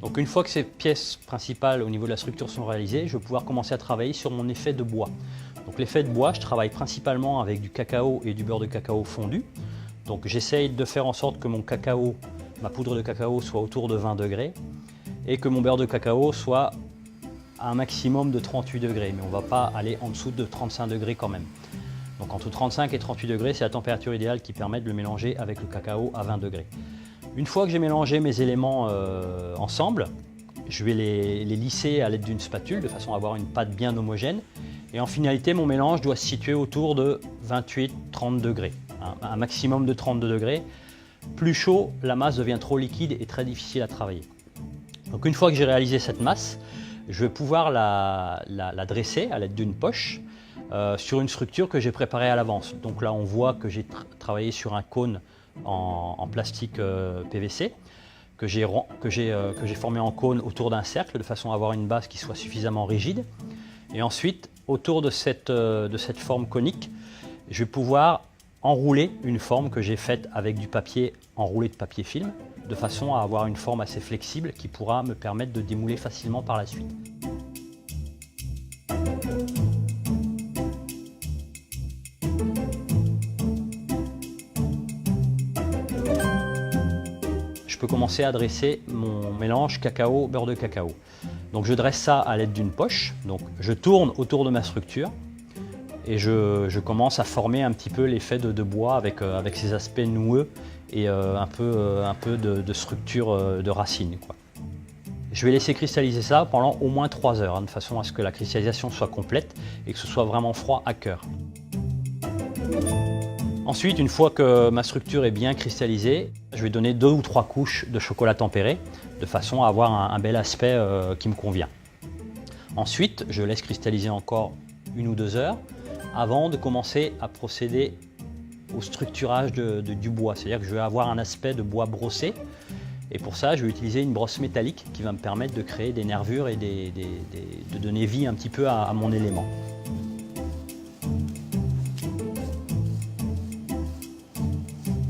Donc une fois que ces pièces principales au niveau de la structure sont réalisées, je vais pouvoir commencer à travailler sur mon effet de bois. Donc l'effet de bois, je travaille principalement avec du cacao et du beurre de cacao fondu. Donc j'essaye de faire en sorte que mon cacao, ma poudre de cacao soit autour de 20 degrés et que mon beurre de cacao soit à un maximum de 38 degrés, mais on ne va pas aller en dessous de 35 degrés quand même. Donc entre 35 et 38 degrés, c'est la température idéale qui permet de le mélanger avec le cacao à 20 degrés. Une fois que j'ai mélangé mes éléments ensemble, je vais les lisser à l'aide d'une spatule de façon à avoir une pâte bien homogène. Et en finalité, mon mélange doit se situer autour de 28-30 degrés, un maximum de 32 degrés. Plus chaud, la masse devient trop liquide et très difficile à travailler. Donc une fois que j'ai réalisé cette masse, je vais pouvoir la dresser à l'aide d'une poche sur une structure que j'ai préparée à l'avance. Donc là, on voit que j'ai travaillé sur un cône en plastique PVC que j'ai formé en cône autour d'un cercle de façon à avoir une base qui soit suffisamment rigide. Et ensuite, autour de cette forme conique, je vais pouvoir enrouler une forme que j'ai faite avec du papier enroulé de papier film, de façon à avoir une forme assez flexible qui pourra me permettre de démouler facilement par la suite. Je peux commencer à dresser mon mélange cacao, beurre de cacao. Donc je dresse ça à l'aide d'une poche, donc je tourne autour de ma structure et je commence à former un petit peu l'effet de bois avec ses aspects noueux et un peu de structure de racines, quoi. Je vais laisser cristalliser ça pendant au moins 3 heures, de façon à ce que la cristallisation soit complète et que ce soit vraiment froid à cœur. Ensuite, une fois que ma structure est bien cristallisée, je vais donner 2 ou 3 couches de chocolat tempéré de façon à avoir un bel aspect qui me convient. Ensuite, je laisse cristalliser encore 1 ou 2 heures avant de commencer à procéder au structurage du bois. C'est-à-dire que je vais avoir un aspect de bois brossé et pour ça, je vais utiliser une brosse métallique qui va me permettre de créer des nervures et de donner vie un petit peu à mon élément.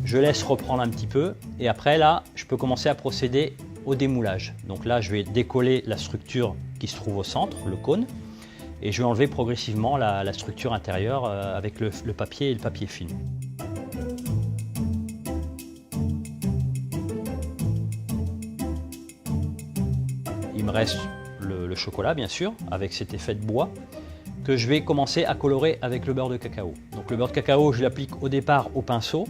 Je laisse reprendre un petit peu et après là, je peux commencer à procéder au démoulage. Donc là, je vais décoller la structure qui se trouve au centre, le cône, et je vais enlever progressivement la structure intérieure avec le papier et le papier film. Il me reste le chocolat, bien sûr, avec cet effet de bois, que je vais commencer à colorer avec le beurre de cacao. Donc le beurre de cacao, je l'applique au départ au pinceau.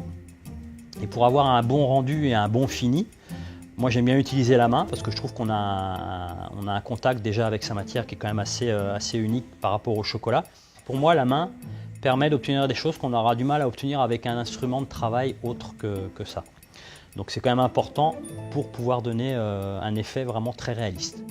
Et pour avoir un bon rendu et un bon fini, moi j'aime bien utiliser la main parce que je trouve qu'on a un contact déjà avec sa matière qui est quand même assez unique par rapport au chocolat. Pour moi, la main permet d'obtenir des choses qu'on aura du mal à obtenir avec un instrument de travail autre que ça. Donc c'est quand même important pour pouvoir donner un effet vraiment très réaliste.